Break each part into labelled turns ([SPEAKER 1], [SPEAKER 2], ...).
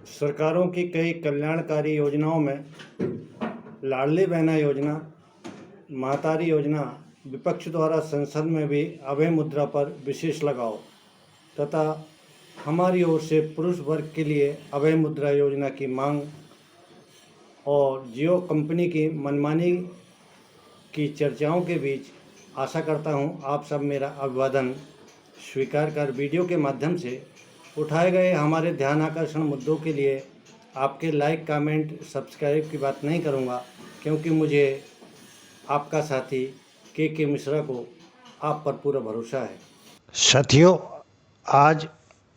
[SPEAKER 1] सरकारों की कई कल्याणकारी योजनाओं में लाडली बहना योजना, महतारी योजना, विपक्ष द्वारा संसद में भी अभय मुद्रा पर विशेष लगाव तथा हमारी ओर से पुरुष वर्ग के लिए अभय मुद्रा योजना की मांग और जियो कंपनी की मनमानी की चर्चाओं के बीच आशा करता हूं आप सब मेरा अभिवादन स्वीकार कर वीडियो के माध्यम से उठाए गए हमारे ध्यान आकर्षण मुद्दों के लिए आपके लाइक, कमेंट, सब्सक्राइब की बात नहीं करूंगा, क्योंकि मुझे आपका साथी के मिश्रा को आप पर पूरा भरोसा है।
[SPEAKER 2] साथियों, आज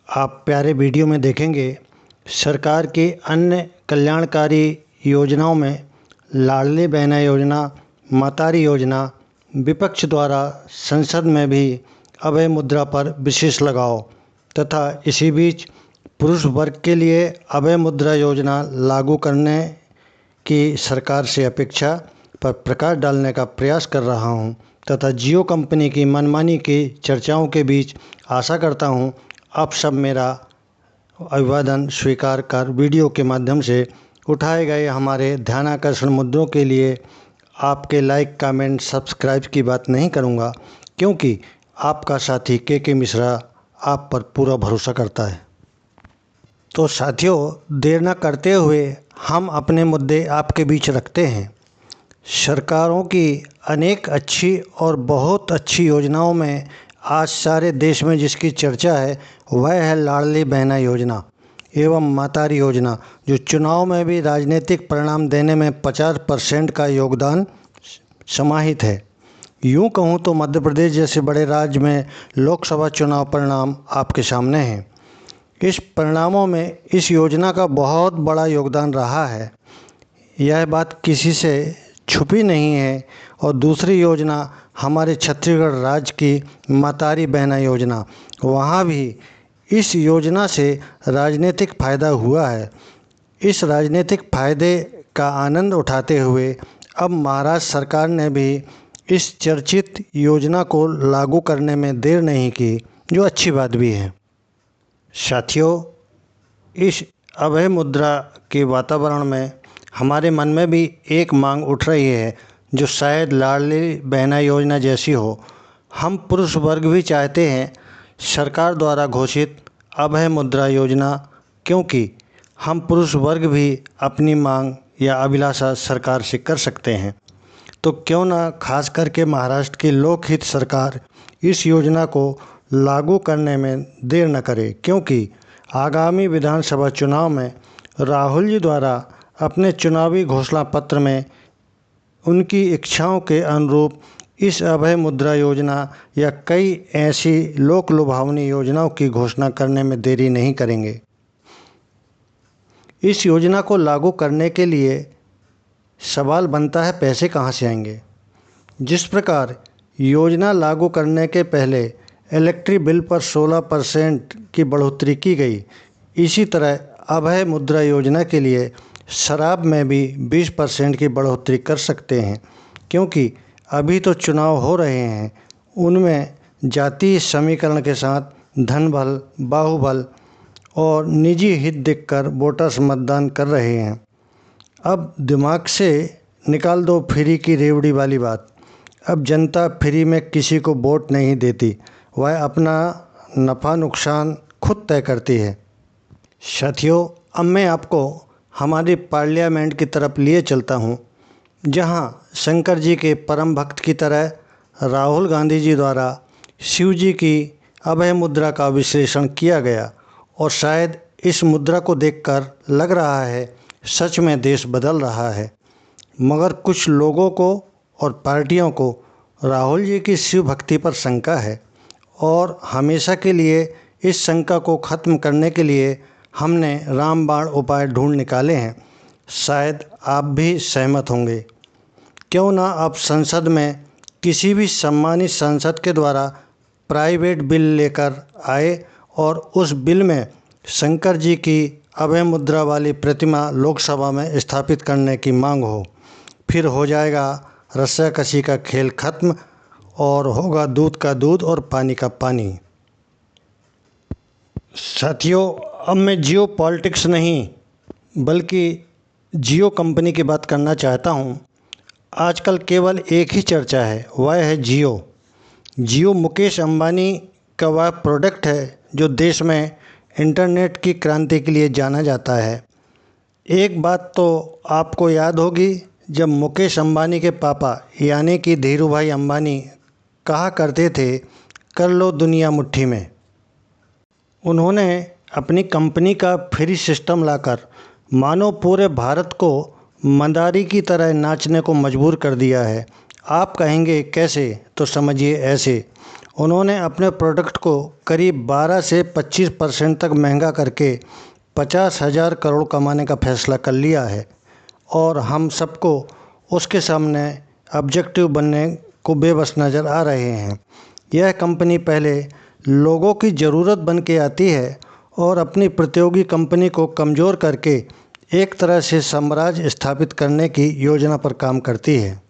[SPEAKER 2] आप प्यारे वीडियो में देखेंगे सरकार की अन्य कल्याणकारी योजनाओं में लाडली बहना योजना, महतारी योजना, विपक्ष द्वारा संसद में भी अभय मुद्रा पर विशेष लगाव तथा इसी बीच पुरुष वर्ग के लिए अभय मुद्रा योजना लागू करने की सरकार से अपेक्षा पर प्रकाश डालने का प्रयास कर रहा हूं तथा जियो कंपनी की मनमानी की चर्चाओं के बीच आशा करता हूं आप सब मेरा अभिवादन स्वीकार कर वीडियो के माध्यम से उठाए गए हमारे ध्यानाकर्षण मुद्दों के लिए आपके लाइक, कमेंट, सब्सक्राइब की बात नहीं करूंगा, क्योंकि आपका साथी के मिश्रा आप पर पूरा भरोसा करता है। तो साथियों, देर न करते हुए हम अपने मुद्दे आपके बीच रखते हैं। सरकारों की अनेक अच्छी और बहुत अच्छी योजनाओं में आज सारे देश में जिसकी चर्चा है वह है लाडली बहना योजना एवं महतारी योजना, जो चुनाव में भी राजनीतिक परिणाम देने में 50% का योगदान समाहित है। यूँ कहूँ तो मध्य प्रदेश जैसे बड़े राज्य में लोकसभा चुनाव परिणाम आपके सामने हैं। इस परिणामों में इस योजना का बहुत बड़ा योगदान रहा है, यह बात किसी से छुपी नहीं है। और दूसरी योजना हमारे छत्तीसगढ़ राज्य की महतारी बहना योजना, वहाँ भी इस योजना से राजनीतिक फ़ायदा हुआ है। इस राजनीतिक फ़ायदे का आनंद उठाते हुए अब महाराष्ट्र सरकार ने भी इस चर्चित योजना को लागू करने में देर नहीं की, जो अच्छी बात भी है। साथियों, इस अभय मुद्रा के वातावरण में हमारे मन में भी एक मांग उठ रही है, जो शायद लाडली बहना योजना जैसी हो। हम पुरुष वर्ग भी चाहते हैं सरकार द्वारा घोषित अभय मुद्रा योजना, क्योंकि हम पुरुष वर्ग भी अपनी मांग या अभिलाषा सरकार से कर सकते हैं। तो क्यों ना खास करके महाराष्ट्र की लोकहित सरकार इस योजना को लागू करने में देर न करे, क्योंकि आगामी विधानसभा चुनाव में राहुल जी द्वारा अपने चुनावी घोषणा पत्र में उनकी इच्छाओं के अनुरूप इस अभय मुद्रा योजना या कई ऐसी लोक लुभावनी योजनाओं की घोषणा करने में देरी नहीं करेंगे। इस योजना को लागू करने के लिए सवाल बनता है, पैसे कहाँ से आएंगे। जिस प्रकार योजना लागू करने के पहले इलेक्ट्रिक बिल पर 16% की बढ़ोतरी की गई, इसी तरह अभय मुद्रा योजना के लिए शराब में भी 20% की बढ़ोतरी कर सकते हैं, क्योंकि अभी तो चुनाव हो रहे हैं, उनमें जातीय समीकरण के साथ धनबल, बाहुबल और निजी हित देखकर वोटर्स मतदान कर रहे हैं। अब दिमाग से निकाल दो फ्री की रेवड़ी वाली बात। अब जनता फ्री में किसी को वोट नहीं देती, वह अपना नफ़ा नुकसान खुद तय करती है। साथियों, अब मैं आपको हमारे पार्लियामेंट की तरफ लिए चलता हूँ, जहाँ शंकर जी के परम भक्त की तरह राहुल गांधी जी द्वारा शिव जी की अभय मुद्रा का विश्लेषण किया गया, और शायद इस मुद्रा को देखकर लग रहा है सच में देश बदल रहा है। मगर कुछ लोगों को और पार्टियों को राहुल जी की शिव भक्ति पर शंका है, और हमेशा के लिए इस शंका को ख़त्म करने के लिए हमने रामबाण उपाय ढूंढ निकाले हैं। शायद आप भी सहमत होंगे। क्यों ना आप संसद में किसी भी सम्मानित सांसद के द्वारा प्राइवेट बिल लेकर आए और उस बिल में शंकर जी की अभय मुद्रा वाली प्रतिमा लोकसभा में स्थापित करने की मांग हो। फिर हो जाएगा रस्साकशी का खेल खत्म और होगा दूध का दूध और पानी का पानी। साथियों, अब मैं जियो पॉलिटिक्स नहीं बल्कि जियो कंपनी की बात करना चाहता हूँ। आजकल केवल एक ही चर्चा है, वह है जियो। जियो मुकेश अंबानी का वह प्रोडक्ट है जो देश में इंटरनेट की क्रांति के लिए जाना जाता है। एक बात तो आपको याद होगी, जब मुकेश अंबानी के पापा यानी कि धीरू भाई अंबानी कहा करते थे, कर लो दुनिया मुट्ठी में। उन्होंने अपनी कंपनी का फ्री सिस्टम लाकर मानो पूरे भारत को मदारी की तरह नाचने को मजबूर कर दिया है। आप कहेंगे कैसे, तो समझिए ऐसे। उन्होंने अपने प्रोडक्ट को करीब 12 से 25% तक महंगा करके 50,000 करोड़ कमाने का फैसला कर लिया है और हम सबको उसके सामने ऑब्जेक्टिव बनने को बेबस नज़र आ रहे हैं। यह कंपनी पहले लोगों की ज़रूरत बन के आती है और अपनी प्रतियोगी कंपनी को कमज़ोर करके एक तरह से साम्राज्य स्थापित करने की योजना पर काम करती है।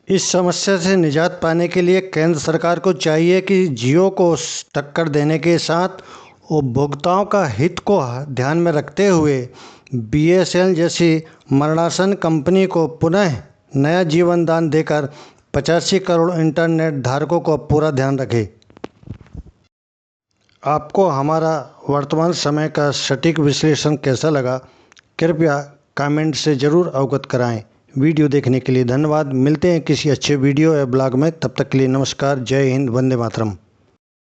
[SPEAKER 2] इस समस्या से निजात पाने के लिए केंद्र सरकार को चाहिए कि जियो को टक्कर देने के साथ उपभोक्ताओं का हित को ध्यान में रखते हुए BSNL जैसी मरणासन कंपनी को पुनः नया जीवन दान देकर 85 करोड़ इंटरनेट धारकों को पूरा ध्यान रखे। आपको हमारा वर्तमान समय का सटीक विश्लेषण कैसा लगा, कृपया कमेंट से ज़रूर अवगत कराएं। वीडियो देखने के लिए धन्यवाद। मिलते हैं किसी अच्छे वीडियो या ब्लॉग में, तब तक के लिए नमस्कार। जय हिंद, वंदे मातरम।